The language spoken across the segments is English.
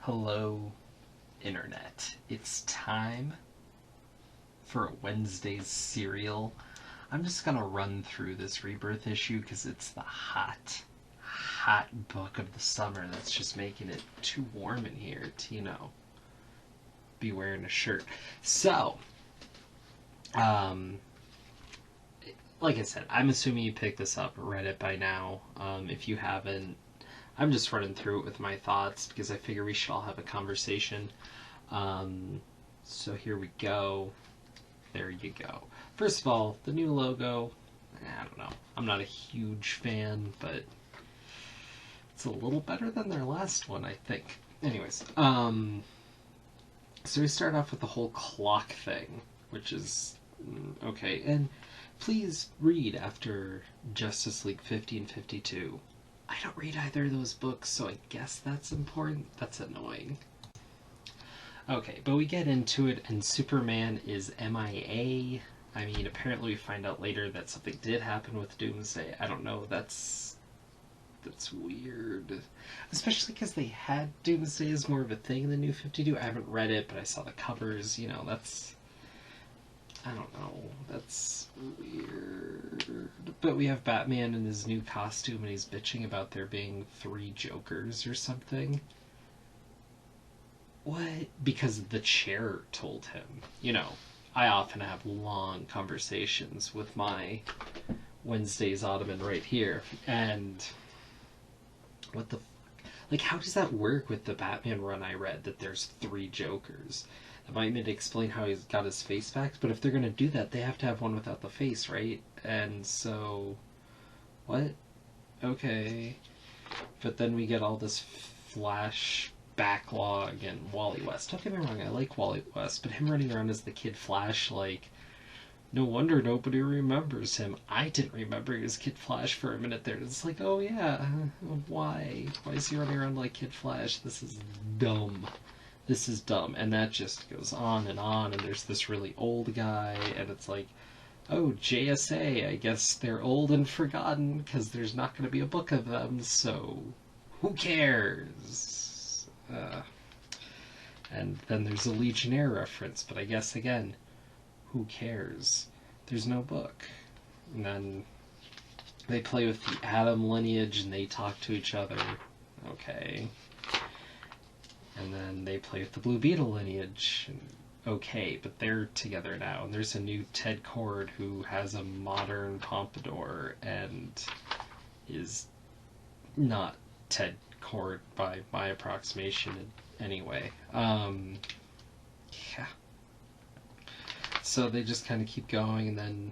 Hello, Internet. It's time for a Wednesday's serial. I'm just gonna run through this Rebirth issue because it's the hot book of the summer that's just making it too warm in here to, be wearing a shirt. So, um, like I said, I'm assuming you picked this up or read it by now. If you haven't, I'm just running through it with my thoughts because I figure we should all have a conversation. So here we go. There you go. First of all, the new logo, I don't know. I'm not a huge fan, but it's a little better than their last one, I think. Anyways, so we start off with the whole clock thing, which is okay. And please read after Justice League 50 and 52. I don't read either of those books, so I guess that's important. That's annoying. Okay, but we get into it, and Superman is MIA. I mean, apparently we find out later that something did happen with Doomsday. I don't know, that's weird. Especially because they had Doomsday as more of a thing in the New 52. I haven't read it, but I saw the covers, that's... I don't know, that's weird. But we have Batman in his new costume, and he's bitching about there being 3 Jokers or something. What? Because the chair told him. I often have long conversations with my Wednesday's Ottoman right here, and what the like, how does that work with the Batman run I read, that there's 3 Jokers? That might need to explain how he's got his face back, but if they're going to do that, they have to have one without the face, right? And so, what? Okay. But then we get all this Flash backlog and Wally West. Don't get me wrong, I like Wally West, but him running around as the Kid Flash, no wonder nobody remembers him. I didn't remember he was Kid Flash for a minute there. It's like, oh yeah, why? Why is he running around like Kid Flash? This is dumb. This is dumb. And that just goes on, and there's this really old guy, and it's like, oh, JSA, I guess they're old and forgotten because there's not going to be a book of them, so who cares? And then there's a Legionnaire reference, but I guess, again, who cares? There's no book. And then they play with the Atom lineage and they talk to each other. Okay. And then they play with the Blue Beetle lineage. Okay, but they're together now. And there's a new Ted Kord who has a modern pompadour and is not Ted Kord by my approximation anyway. Yeah. So they just kind of keep going, and then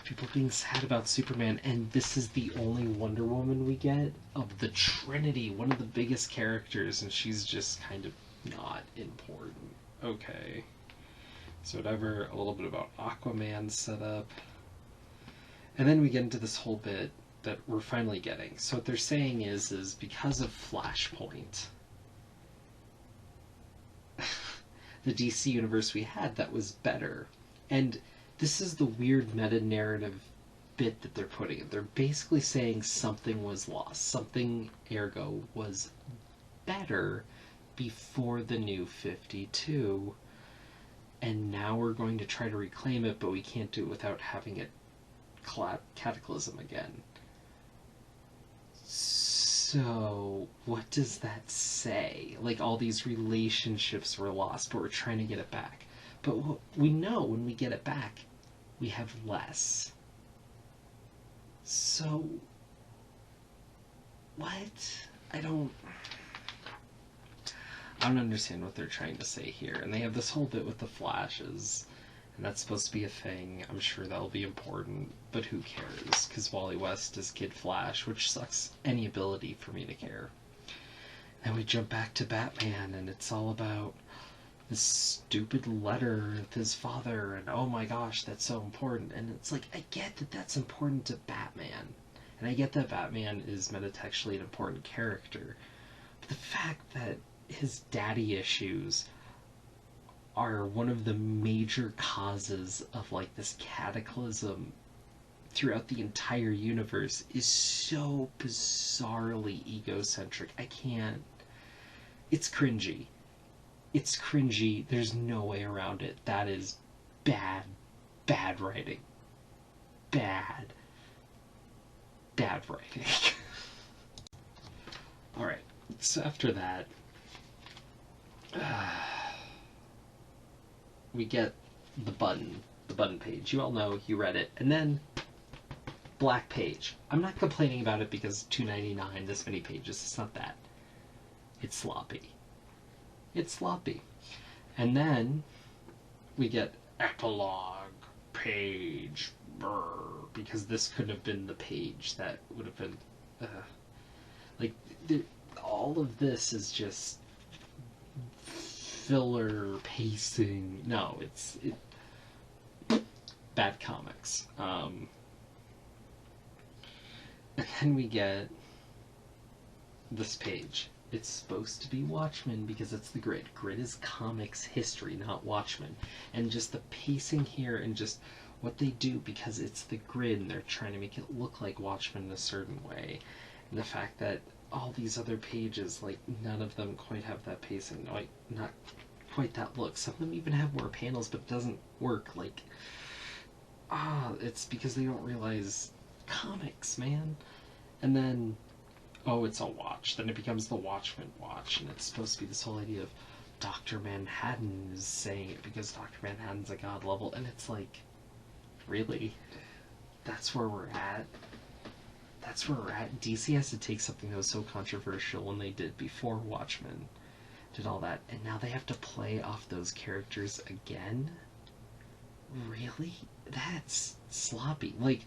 people being sad about Superman, and this is the only Wonder Woman we get of the Trinity, one of the biggest characters, and she's just kind of not important. Okay. So whatever, a little bit about Aquaman set up. And then we get into this whole bit that we're finally getting. So what they're saying is because of Flashpoint, the DC universe we had that was better. And this is the weird meta-narrative bit that they're putting in. They're basically saying something was lost. Something, ergo, was better before the New 52. And now we're going to try to reclaim it, but we can't do it without having it cataclysm again. So, what does that say? Like, all these relationships were lost, but we're trying to get it back. But we know when we get it back, we have less. So, what? I don't understand what they're trying to say here. And they have this whole bit with the Flashes, and that's supposed to be a thing. I'm sure that'll be important, but who cares? Because Wally West is Kid Flash, which sucks any ability for me to care. Then we jump back to Batman, and it's all about this stupid letter with his father, and oh my gosh, that's so important. And it's like, I get that that's important to Batman, and I get that Batman is metatextually an important character, but the fact that his daddy issues are one of the major causes of this cataclysm throughout the entire universe is so bizarrely egocentric. I can't It's cringy. It's cringy. There's no way around it. That is bad, bad writing. Bad, bad writing. Alright, so after that, we get the button page. You all know, you read it. And then, black page. I'm not complaining about it because $2.99, this many pages. It's not that. It's sloppy. It's sloppy. And then, we get epilogue page. Brr, because this could have been the page that would have been... like, all of this is just filler pacing. No, it's bad comics. And then we get this page. It's supposed to be Watchmen because it's the Grid. Grid is comics history, not Watchmen. And just the pacing here and just what they do, because it's the Grid and they're trying to make it look like Watchmen in a certain way. And the fact that all these other pages, like, none of them quite have that pacing. Like, not quite that look. Some of them even have more panels, but it doesn't work. Like, it's because they don't realize comics, man. And then, oh, it's a watch. Then it becomes the Watchmen watch, and it's supposed to be this whole idea of Dr. Manhattan is saying it because Dr. Manhattan's a god level, and it's like, really? That's where we're at? That's where we're at? DC has to take something that was so controversial when they did before Watchmen did all that, and now they have to play off those characters again? Really? That's sloppy. Like,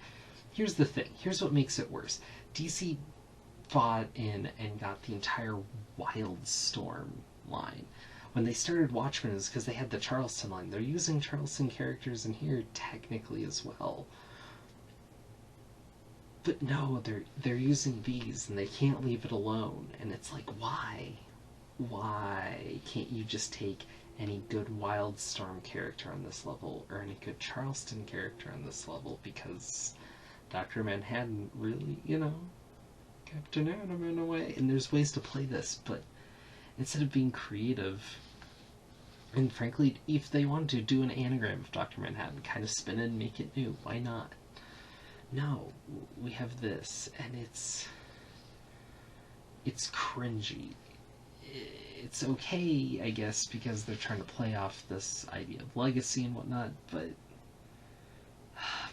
here's the thing. Here's what makes it worse. DC fought in and got the entire Wildstorm line. When they started Watchmen, it was because they had the Charleston line. They're using Charleston characters in here technically as well. But no, they're using these and they can't leave it alone. And it's like, why? Why can't you just take any good Wildstorm character on this level or any good Charleston character on this level? Because Dr. Manhattan really, Captain Atom in a way. And there's ways to play this, but instead of being creative, and frankly, if they wanted to do an anagram of Dr. Manhattan, kind of spin it and make it new, why not? No, we have this, and it's cringy. It's okay, I guess, because they're trying to play off this idea of legacy and whatnot, but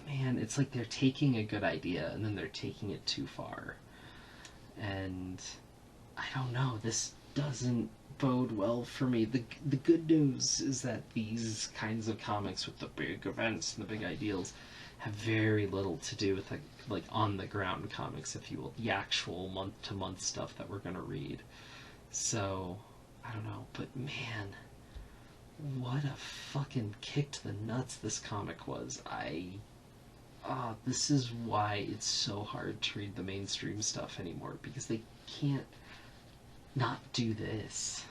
man, it's like they're taking a good idea and then they're taking it too far. And I don't know, this doesn't bode well for me. The good news is that these kinds of comics with the big events and the big ideals have very little to do with like on the ground comics, if you will, the actual month to month stuff that we're gonna read. So I don't know, but man, what a fucking kick to the nuts this comic was. This is why it's so hard to read the mainstream stuff anymore, because they can't not do this.